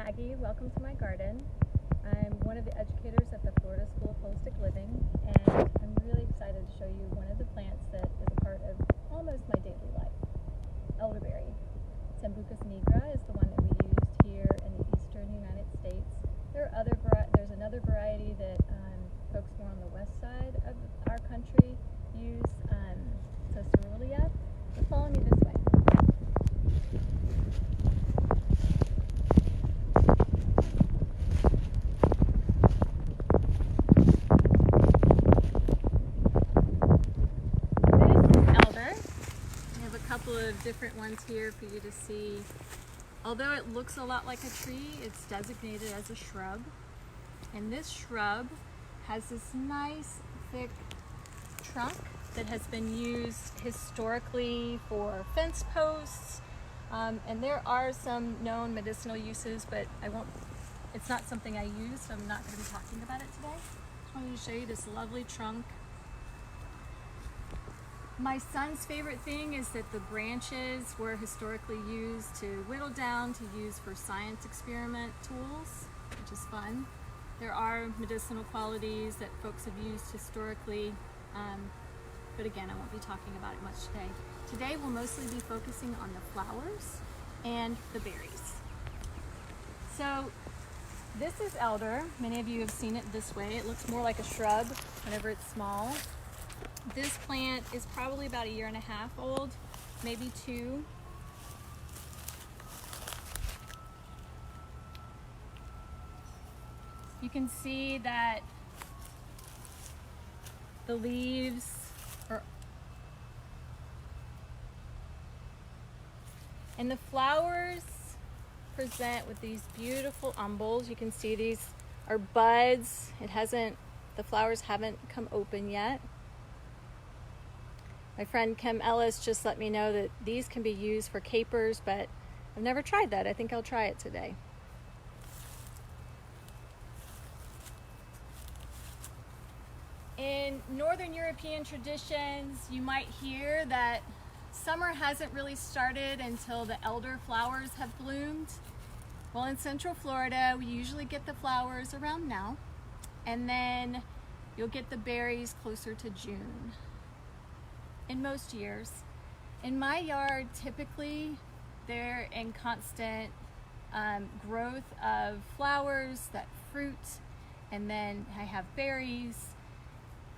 Maggie. Welcome to my garden. I'm one of the educators at the Florida School of Holistic Living, and I'm really excited to show you one of the plants that is a part of almost my daily life. Elderberry. Sambucus nigra is the one that we used here in the eastern United States. There's another variety that folks more on the west side of our country use, Cerulean. So follow me this way. Couple of different ones here for you to see. Although it looks a lot like a tree, it's designated as a shrub. And this shrub has this nice thick trunk that has been used historically for fence posts. And there are some known medicinal uses, but it's not something I use, so I'm not going to be talking about it today. Just wanted to show you this lovely trunk. My son's favorite thing is that the branches were historically used to whittle down to use for science experiment tools, which is fun. There are medicinal qualities that folks have used historically, but again, I won't be talking about it much today. Today we'll mostly be focusing on the flowers and the berries. So this is elder. Many of you have seen it this way. It looks more like a shrub whenever it's small. This plant is probably about 1.5 years old, maybe 2. You can see that the leaves are, and the flowers present with these beautiful umbels. You can see these are buds. The flowers haven't come open yet. My friend Kim Ellis just let me know that these can be used for capers, but I've never tried that. I think I'll try it today. In Northern European traditions, you might hear that summer hasn't really started until the elderflowers have bloomed. Well, in Central Florida, we usually get the flowers around now, and then you'll get the berries closer to June. In most years. In my yard, typically they're in constant growth of flowers that fruit, and then I have berries,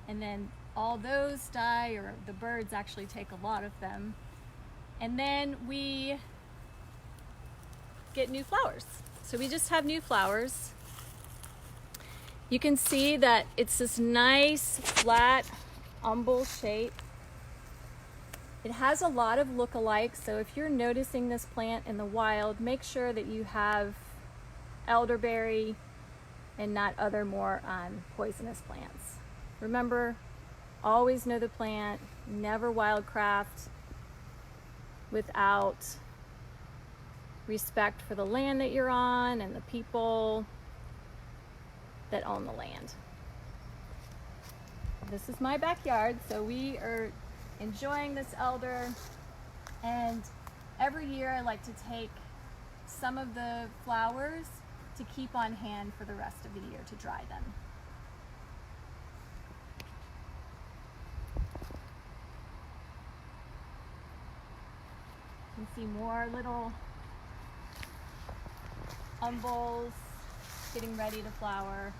and then all those die, or the birds actually take a lot of them, and then we get new flowers. So we just have new flowers. You can see that it's this nice flat umbel shape. It has a lot of look-alikes, so if you're noticing this plant in the wild, make sure that you have elderberry and not other more poisonous plants. Remember, always know the plant, never wildcraft without respect for the land that you're on and the people that own the land. This is my backyard, so we are enjoying this elder, and every year I like to take some of the flowers to keep on hand for the rest of the year to dry them. You can see more little umbels getting ready to flower.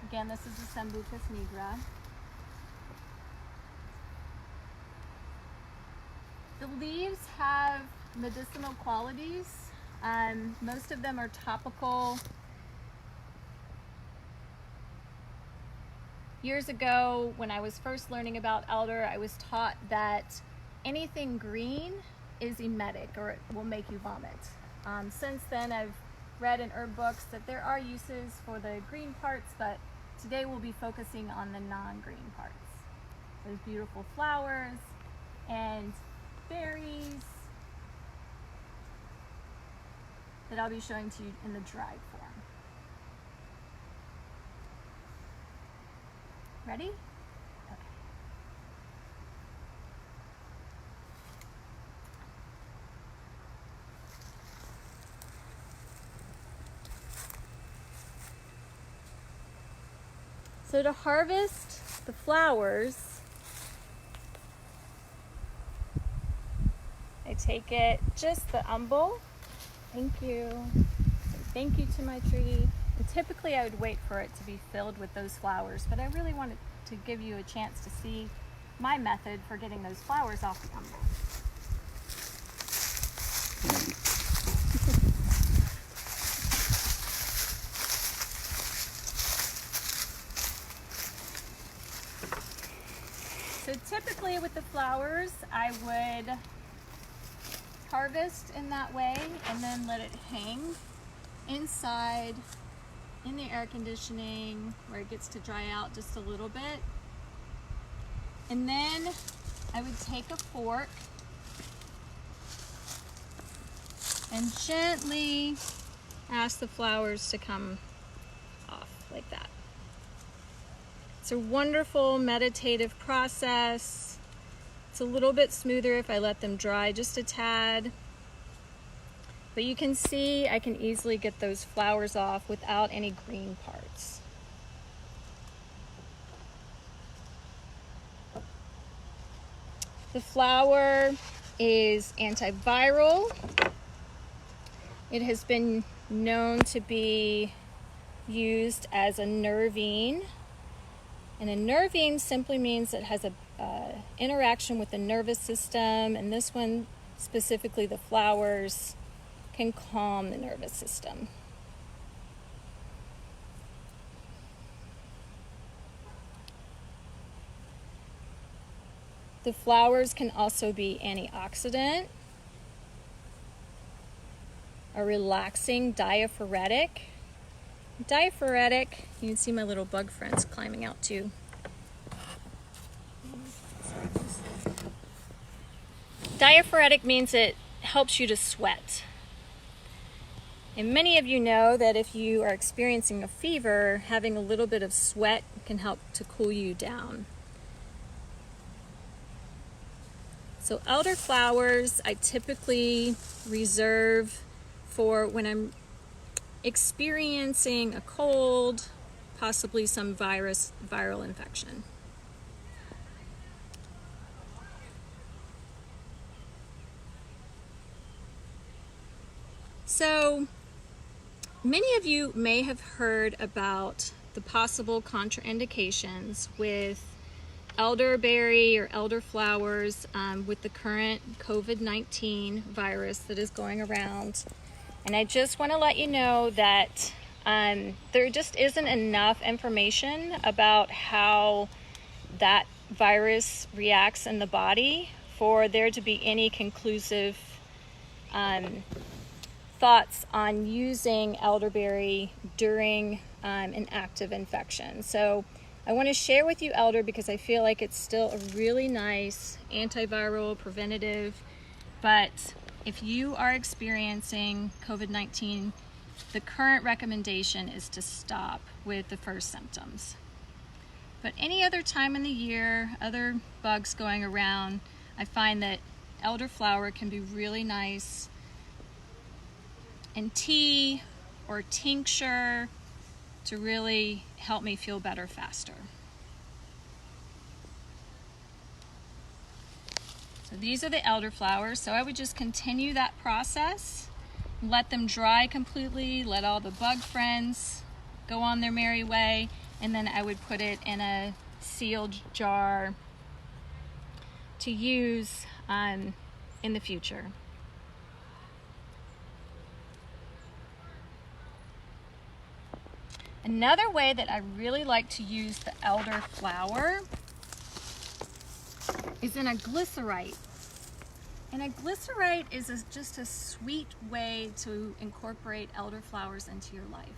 Again, this is the Sambucus nigra. The leaves have medicinal qualities. Most of them are topical. Years ago, when I was first learning about elder, I was taught that anything green is emetic, or it will make you vomit. Since then, I've read in herb books that there are uses for the green parts, but today we'll be focusing on the non-green parts. Those beautiful flowers and berries that I'll be showing to you in the dried form. Ready? Okay. So to harvest the flowers, I take it just the umbel. Thank you. Thank you to my tree. And typically I would wait for it to be filled with those flowers, but I really wanted to give you a chance to see my method for getting those flowers off the umbel. So typically with the flowers, I would harvest in that way and then let it hang inside in the air conditioning where it gets to dry out just a little bit. And then I would take a fork and gently ask the flowers to come off like that. It's a wonderful meditative process. It's a little bit smoother if I let them dry just a tad. But you can see I can easily get those flowers off without any green parts. The flower is antiviral. It has been known to be used as a nervine. And a nervine simply means it has a interaction with the nervous system, and this one, specifically the flowers, can calm the nervous system. The flowers can also be antioxidant, a relaxing diaphoretic. Diaphoretic, you can see my little bug friends climbing out too. Diaphoretic means it helps you to sweat. And many of you know that if you are experiencing a fever, having a little bit of sweat can help to cool you down. So elderflowers I typically reserve for when I'm experiencing a cold, possibly some viral infection. So many of you may have heard about the possible contraindications with elderberry or elderflowers with the current COVID-19 virus that is going around. And I just want to let you know that there just isn't enough information about how that virus reacts in the body for there to be any conclusive thoughts on using elderberry during an active infection. So I want to share with you elder because I feel like it's still a really nice antiviral preventative, but if you are experiencing COVID-19, the current recommendation is to stop with the first symptoms. But any other time in the year, other bugs going around, I find that elderflower can be really nice in tea or tincture to really help me feel better faster. So these are the elderflowers. So I would just continue that process, let them dry completely, let all the bug friends go on their merry way, and then I would put it in a sealed jar to use in the future. Another way that I really like to use the elderflower is in a glycerite. And a glycerite is just a sweet way to incorporate elderflowers into your life.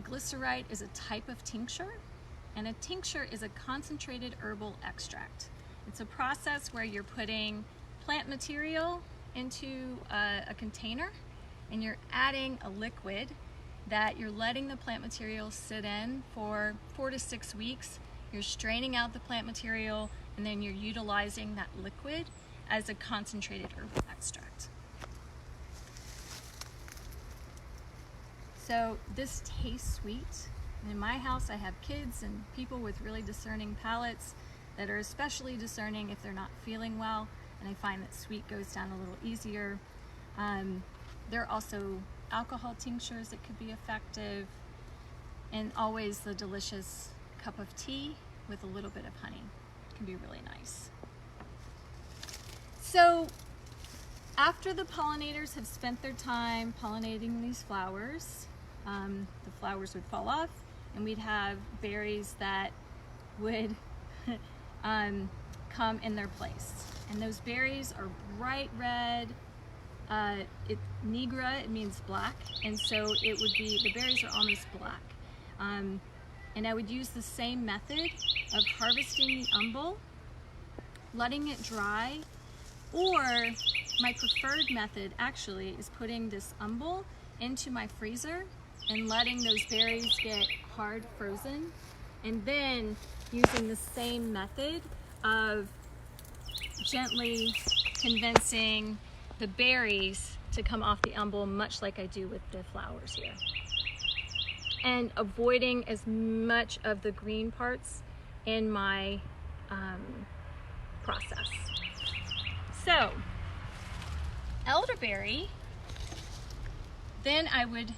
Glycerite is a type of tincture, and a tincture is a concentrated herbal extract. It's a process where you're putting plant material into a container, and you're adding a liquid that you're letting the plant material sit in for 4 to 6 weeks. You're straining out the plant material, and then you're utilizing that liquid as a concentrated herbal extract. So this tastes sweet. In my house, I have kids and people with really discerning palates that are especially discerning if they're not feeling well, and I find that sweet goes down a little easier. There are also alcohol tinctures that could be effective, and always the delicious cup of tea with a little bit of honey can be really nice. So after the pollinators have spent their time pollinating these flowers, the flowers would fall off and we'd have berries that would come in their place. And those berries are bright red. Negra, it means black, and so it would be, the berries are almost black. And I would use the same method of harvesting the umbel, letting it dry, or my preferred method actually is putting this umbel into my freezer and letting those berries get hard frozen, and then using the same method of gently convincing the berries to come off the umbel, much like I do with the flowers here. And avoiding as much of the green parts in my process. So, elderberry, then I would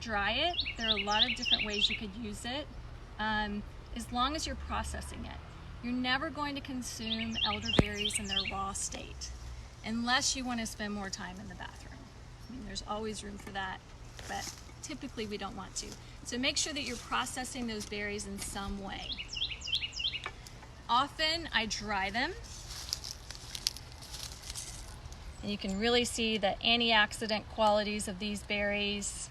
dry it. There are a lot of different ways you could use it, as long as you're processing it. You're never going to consume elderberries in their raw state, unless you want to spend more time in the bathroom. I mean, there's always room for that, but typically we don't want to. So make sure that you're processing those berries in some way. Often I dry them, and you can really see the antioxidant qualities of these berries.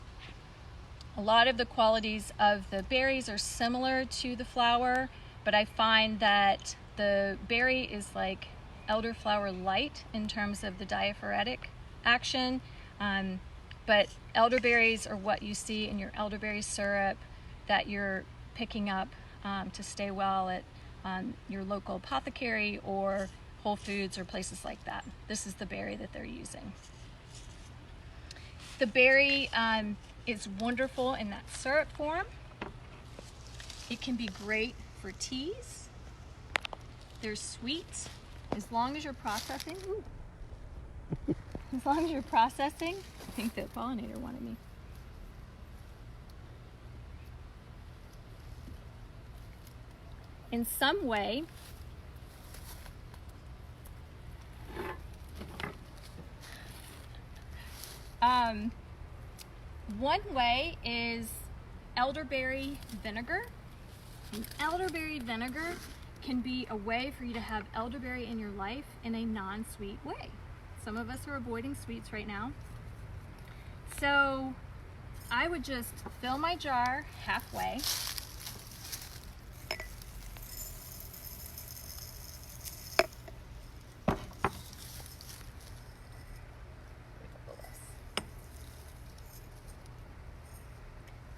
A lot of the qualities of the berries are similar to the flower, but I find that the berry is like elderflower light in terms of the diaphoretic action, but elderberries are what you see in your elderberry syrup that you're picking up to stay well at your local apothecary or Whole Foods or places like that. This is the berry that they're using. The berry is wonderful in that syrup form. It can be great for teas. They're sweet. As long as you're processing, as long as you're processing, I think the pollinator wanted me. In some way, one way is elderberry vinegar. And elderberry vinegar can be a way for you to have elderberry in your life in a non-sweet way. Some of us are avoiding sweets right now. So I would just fill my jar halfway.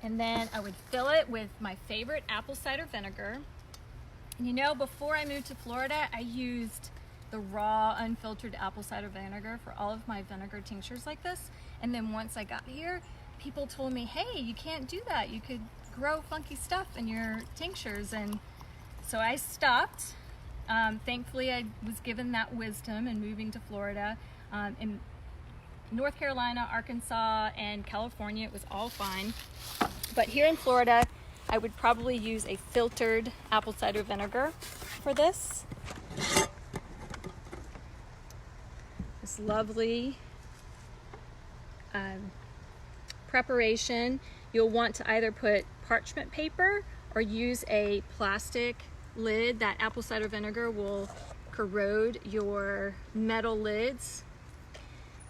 And then I would fill it with my favorite apple cider vinegar. And you know, before I moved to Florida, I used the raw, unfiltered apple cider vinegar for all of my vinegar tinctures like this. And then once I got here, people told me, hey, you can't do that. You could grow funky stuff in your tinctures. And so I stopped. Thankfully, I was given that wisdom in moving to Florida. In North Carolina, Arkansas, and California, it was all fine. But here in Florida, I would probably use a filtered apple cider vinegar for this. This lovely preparation. You'll want to either put parchment paper or use a plastic lid. That apple cider vinegar will corrode your metal lids.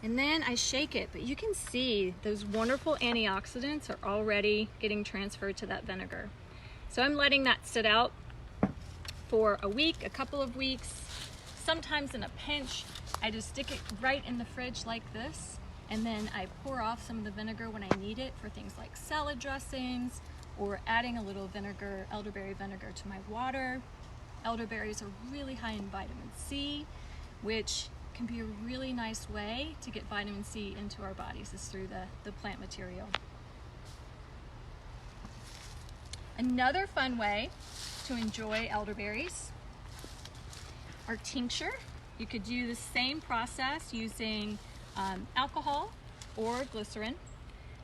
And then I shake it, but you can see those wonderful antioxidants are already getting transferred to that vinegar. So I'm letting that sit out for a week, a couple of weeks. Sometimes in a pinch, I just stick it right in the fridge like this, and then I pour off some of the vinegar when I need it for things like salad dressings or adding a little vinegar, elderberry vinegar to my water. Elderberries are really high in vitamin C, which can be a really nice way to get vitamin C into our bodies, is through the plant material. Another fun way to enjoy elderberries are tincture. You could do the same process using alcohol or glycerin.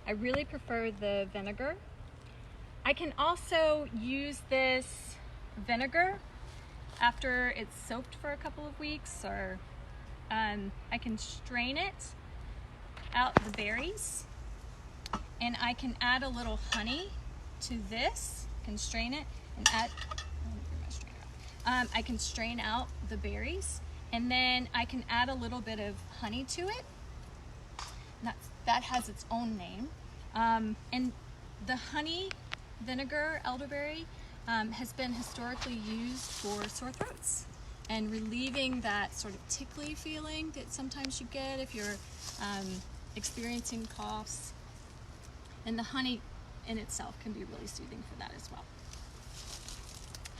I really prefer the vinegar. I can also use this vinegar after it's soaked for a couple of weeks, or I can strain it out the berries, and I can add a little honey to this. I can strain it and add, I can strain out the berries, and then I can add a little bit of honey to it. That has its own name. And the honey vinegar elderberry has been historically used for sore throats and relieving that sort of tickly feeling that sometimes you get if you're experiencing coughs. And the honey in itself can be really soothing for that as well.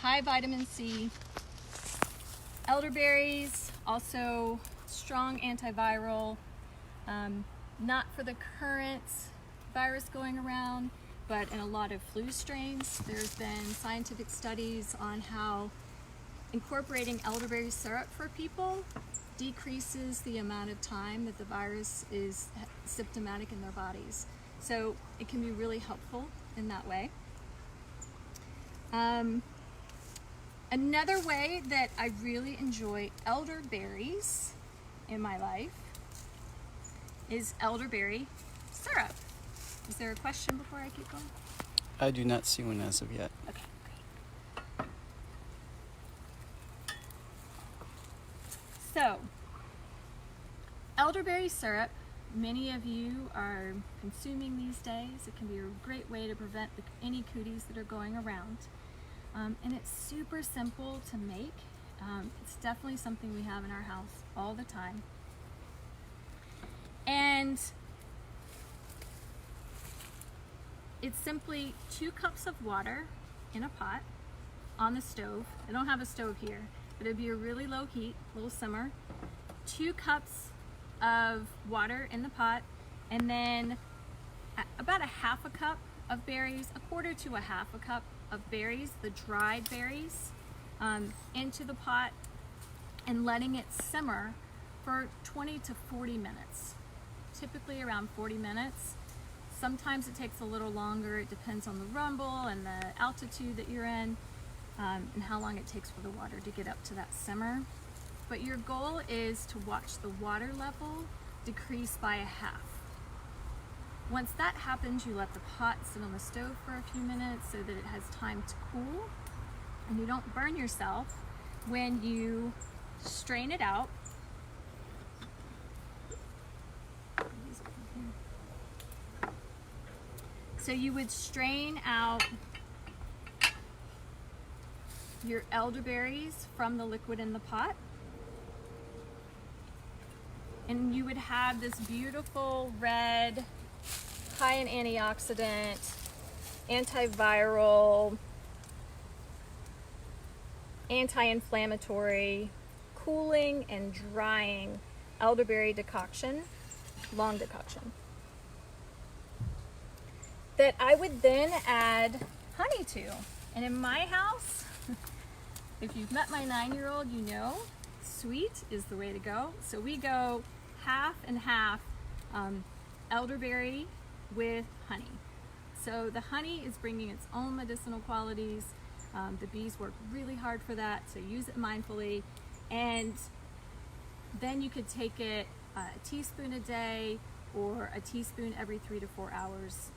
High vitamin C. Elderberries, also strong antiviral, not for the current virus going around, but in a lot of flu strains. There's been scientific studies on how incorporating elderberry syrup for people decreases the amount of time that the virus is symptomatic in their bodies. So it can be really helpful in that way. Another way that I really enjoy elderberries in my life is elderberry syrup. Is there a question before I keep going? I do not see one as of yet. Okay, great. So, elderberry syrup, many of you are consuming these days. It can be a great way to prevent any cooties that are going around. And it's super simple to make. It's definitely something we have in our house all the time. And it's simply 2 cups of water in a pot on the stove. I don't have a stove here, but it'd be a really low heat, little simmer. 2 cups of water in the pot, and then about a half a cup of berries, a quarter to a half a cup of berries, the dried berries, into the pot, and letting it simmer for 20 to 40 minutes. Typically around 40 minutes. Sometimes it takes a little longer. It depends on the rumble and the altitude that you're in, and how long it takes for the water to get up to that simmer. But your goal is to watch the water level decrease by a half. Once that happens, you let the pot sit on the stove for a few minutes so that it has time to cool, and you don't burn yourself when you strain it out. So you would strain out your elderberries from the liquid in the pot, and you would have this beautiful red, high in antioxidant, antiviral, anti-inflammatory, cooling and drying elderberry decoction, long decoction, that I would then add honey to. And in my house, if you've met my 9-year-old, you know sweet is the way to go. So we go half and half elderberry with honey. So the honey is bringing its own medicinal qualities. The bees work really hard for that, so use it mindfully. And then you could take it a teaspoon a day or a teaspoon every 3 to 4 hours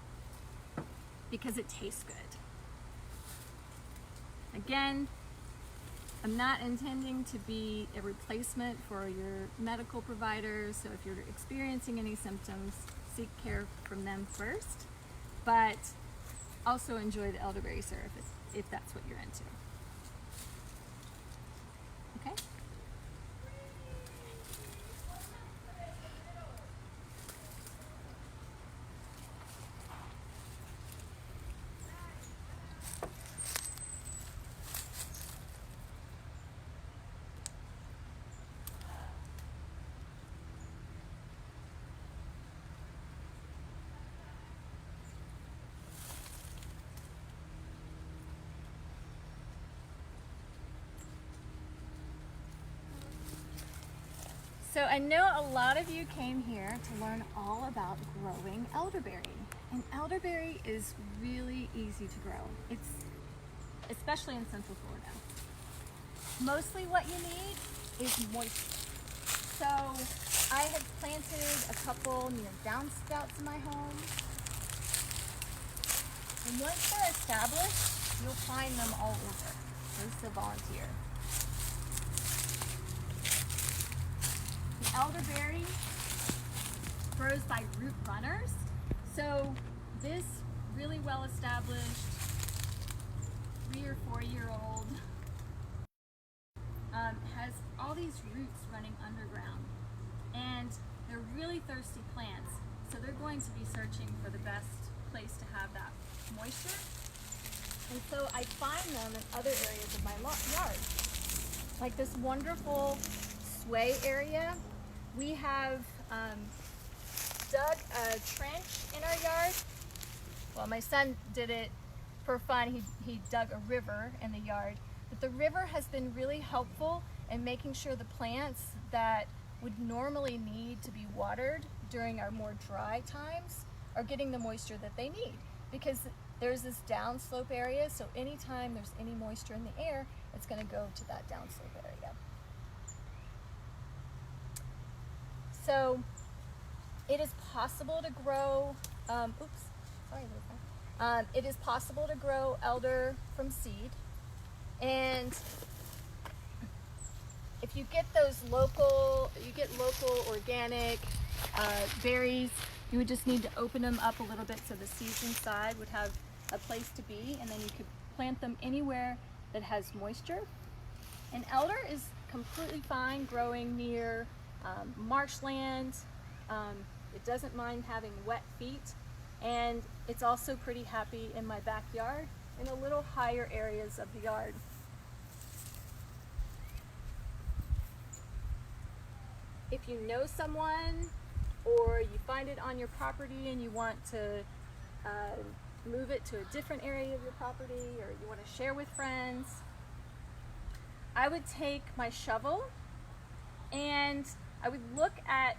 because it tastes good. Again, I'm not intending to be a replacement for your medical provider, so if you're experiencing any symptoms, seek care from them first, but also enjoy the elderberry syrup if that's what you're into. Okay? So I know a lot of you came here to learn all about growing elderberry. And elderberry is really easy to grow. It's especially in Central Florida. Mostly what you need is moisture. So I have planted a couple near downspouts in my home. And once they're established, you'll find them all over. Those to volunteer. The elderberry grows by root runners. So this really well established 3 or 4 year old has all these roots running underground, and they're really thirsty plants, so they're going to be searching for the best place to have that moisture. And so I find them in other areas of my yard, like this wonderful sway area. We have dug a trench in our yard. Well, my son did it for fun. He dug a river in the yard. But the river has been really helpful in making sure the plants that would normally need to be watered during our more dry times are getting the moisture that they need. Because there's this downslope area, so anytime there's any moisture in the air, it's going to go to that downslope area. So it is possible to grow, it is possible to grow elder from seed. And if you get those local organic berries, you would just need to open them up a little bit so the seeds inside would have a place to be, and then you could plant them anywhere that has moisture. And elder is completely fine growing near marshland. It doesn't mind having wet feet, and it's also pretty happy in my backyard in a little higher areas of the yard. If you know someone or you find it on your property and you want to move it to a different area of your property, or you want to share with friends, I would take my shovel and I would look at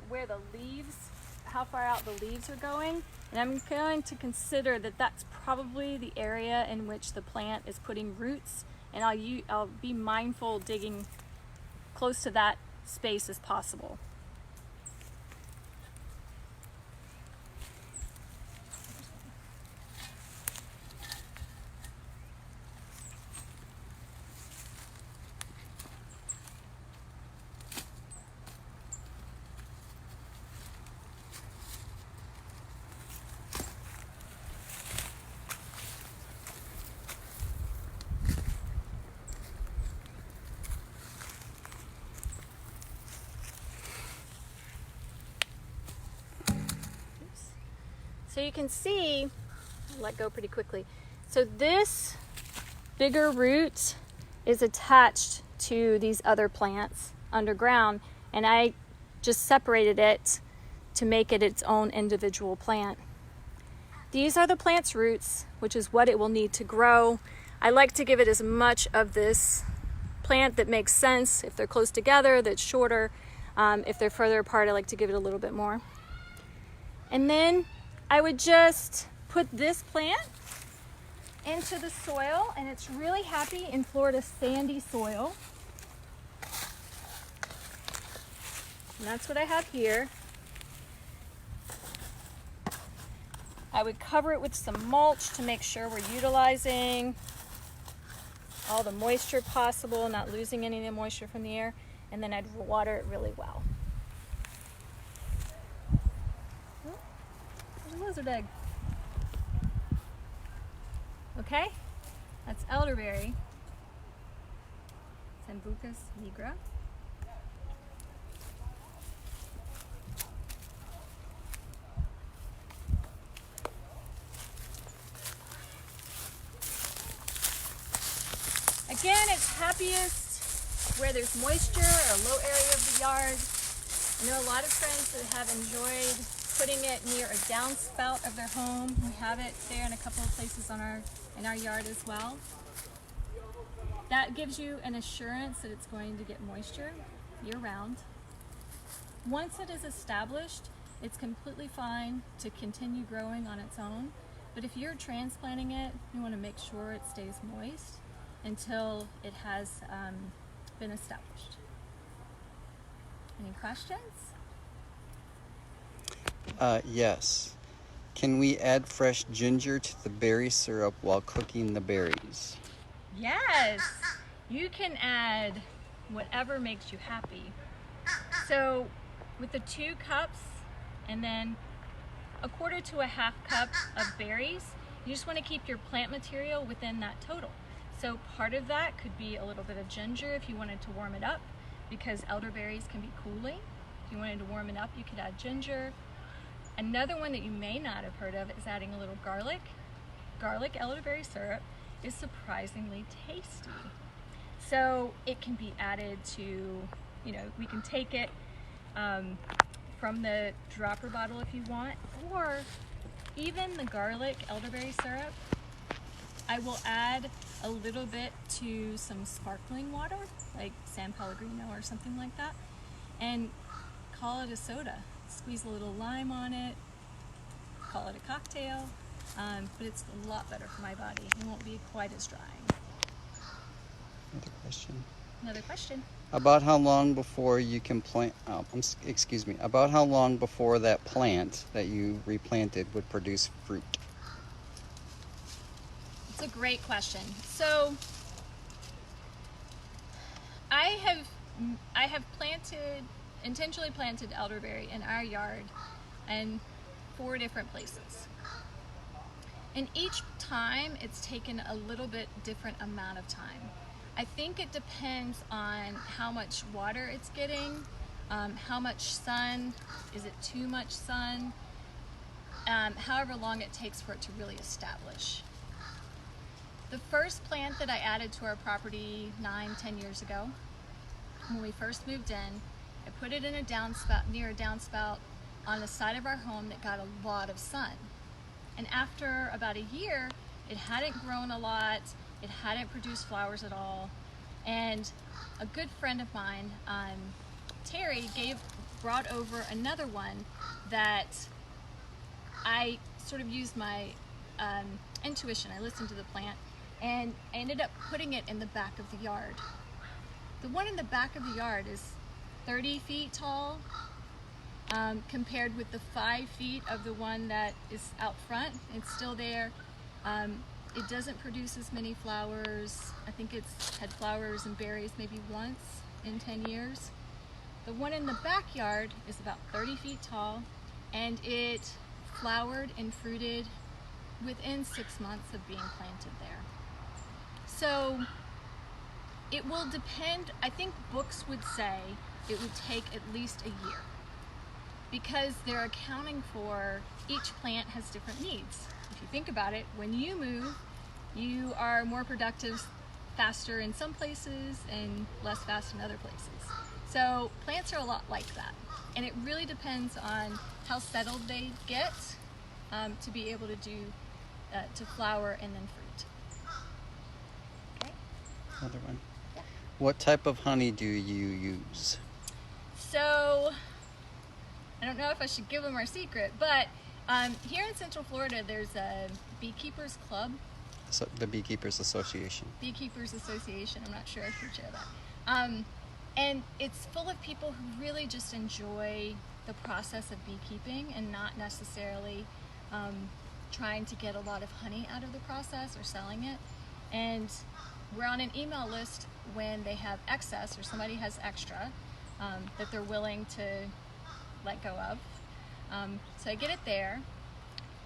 where the leaves, how far out the leaves are going, and I'm going to consider that that's probably the area in which the plant is putting roots, and I'll be mindful digging close to that space as possible. So you can see, I'll let go pretty quickly. So this bigger root is attached to these other plants underground, and I just separated it to make it its own individual plant. These are the plant's roots, which is what it will need to grow. I like to give it as much of this plant that makes sense. If they're close together, that's shorter. If they're further apart, I like to give it a little bit more. And then I would just put this plant into the soil, and it's really happy in Florida sandy soil. And that's what I have here. I would cover it with some mulch to make sure we're utilizing all the moisture possible, not losing any of the moisture from the air, and then I'd water it really well. There's a lizard egg. Okay, that's elderberry, Sambucus nigra. Again, it's happiest where there's moisture or a low area of the yard. I know a lot of friends that have enjoyed putting it near a downspout of their home. We have it there in a couple of places in our yard as well. That gives you an assurance that it's going to get moisture year round. Once it is established, it's completely fine to continue growing on its own. But if you're transplanting it, you want to make sure it stays moist until it has been established. Any questions? Yes. Can we add fresh ginger to the berry syrup while cooking the berries? Yes, you can add whatever makes you happy. So with the 2 cups and then a quarter to a half cup of berries, you just want to keep your plant material within that total. So part of that could be a little bit of ginger if you wanted to warm it up, because elderberries can be cooling. If you wanted to warm it up, you could add ginger. Another one that you may not have heard of is adding a little garlic. Garlic elderberry syrup is surprisingly tasty. So it can be added to, we can take it from the dropper bottle if you want, or even the garlic elderberry syrup, I will add a little bit to some sparkling water, like San Pellegrino or something like that, and call it a soda. Squeeze a little lime on it, call it a cocktail, but it's a lot better for my body. It won't be quite as drying. Another question. Another question? About how long before you can plant, about how long before that plant that you replanted would produce fruit? It's a great question. So I have intentionally planted elderberry in our yard in 4 different places. And each time it's taken a little bit different amount of time. I think it depends on how much water it's getting, how much sun, is it too much sun, however long it takes for it to really establish. The first plant that I added to our property 9-10 years ago, when we first moved in, I put it in a downspout, near a downspout on the side of our home that got a lot of sun. And after about a year, it hadn't grown a lot, it hadn't produced flowers at all. And a good friend of mine, Terry, brought over another one that I sort of used my intuition. I listened to the plant, and I ended up putting it in the back of the yard. The one in the back of the yard is 30 feet tall, compared with the 5 feet of the one that is out front. It's still there. It doesn't produce as many flowers. I think it's had flowers and berries maybe once in 10 years. The one in the backyard is about 30 feet tall, and it flowered and fruited within 6 months of being planted there. So it will depend. I think books would say it would take at least a year, because they're accounting for each plant has different needs. If you think about it, when you move, you are more productive faster in some places and less fast in other places. So plants are a lot like that. And it really depends on how settled they get to be able to to flower and then fruit. Okay? Another one. Yeah. What type of honey do you use? So, I don't know if I should give them our secret, but here in Central Florida, there's a beekeepers club. So, the Beekeepers Association. Beekeepers Association, I'm not sure if you share that. And it's full of people who really just enjoy the process of beekeeping and not necessarily trying to get a lot of honey out of the process or selling it. And we're on an email list when they have excess or somebody has extra that they're willing to let go of. So I get it there.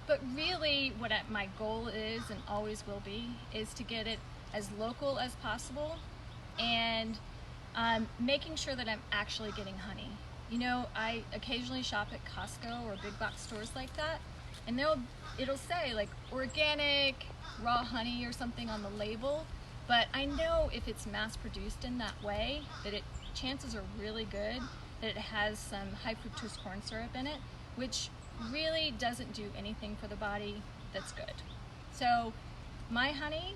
But really what my goal is, and always will be, is to get it as local as possible and making sure that I'm actually getting honey. You know, I occasionally shop at Costco or big box stores like that, and it'll say like organic, raw honey or something on the label, but I know if it's mass produced in that way, that chances are really good that it has some high fructose corn syrup in it, which really doesn't do anything for the body that's good. So my honey,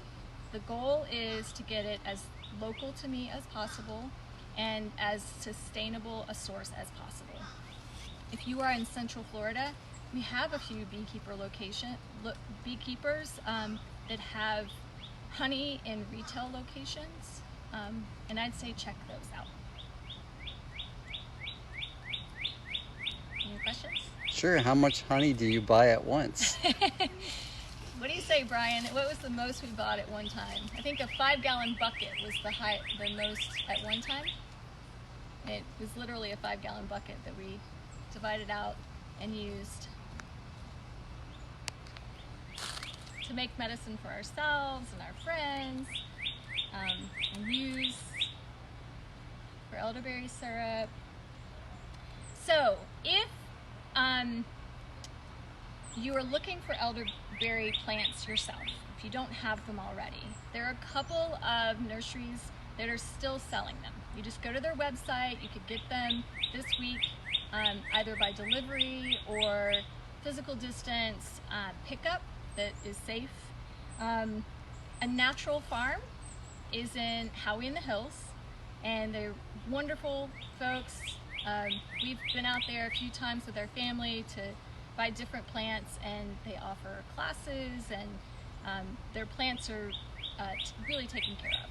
the goal is to get it as local to me as possible and as sustainable a source as possible. If you are in Central Florida, we have a few beekeepers that have honey in retail locations, and I'd say check those out. Any questions? Sure. How much honey do you buy at once? What do you say, Brian? What was the most we bought at one time? I think a 5-gallon bucket was the most at one time. It was literally a 5-gallon bucket that we divided out and used to make medicine for ourselves and our friends, and use for elderberry syrup. So if you are looking for elderberry plants yourself, if you don't have them already, there are a couple of nurseries that are still selling them. You just go to their website. You could get them this week, either by delivery or physical distance pickup that is safe. A Natural Farm is in Howey in the Hills, and they're wonderful folks. We've been out there a few times with our family to buy different plants, and they offer classes, and their plants are really taken care of.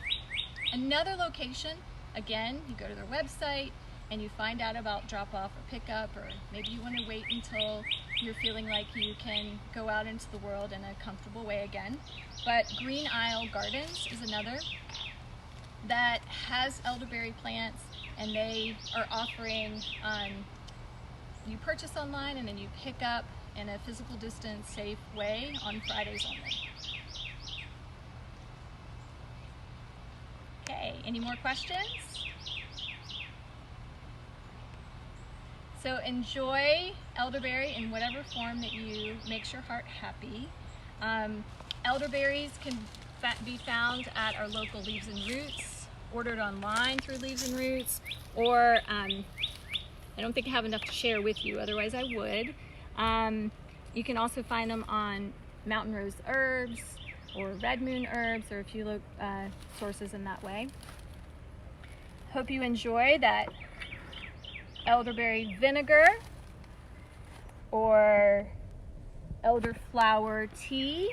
Another location, again, you go to their website and you find out about drop off or pickup, or maybe you want to wait until you're feeling like you can go out into the world in a comfortable way again. But Green Isle Gardens is another that has elderberry plants, and they are offering, you purchase online and then you pick up in a physical distance safe way on Fridays only. Okay, any more questions? So enjoy elderberry in whatever form that you makes your heart happy. Elderberries can be found at our local Leaves and Roots, ordered online through Leaves and Roots, or I don't think I have enough to share with you, otherwise I would. You can also find them on Mountain Rose Herbs or Red Moon Herbs, or a few sources in that way. Hope you enjoy that elderberry vinegar or elderflower tea.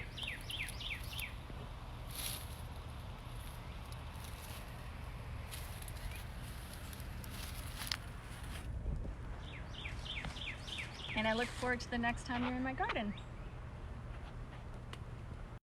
And I look forward to the next time you're in my garden.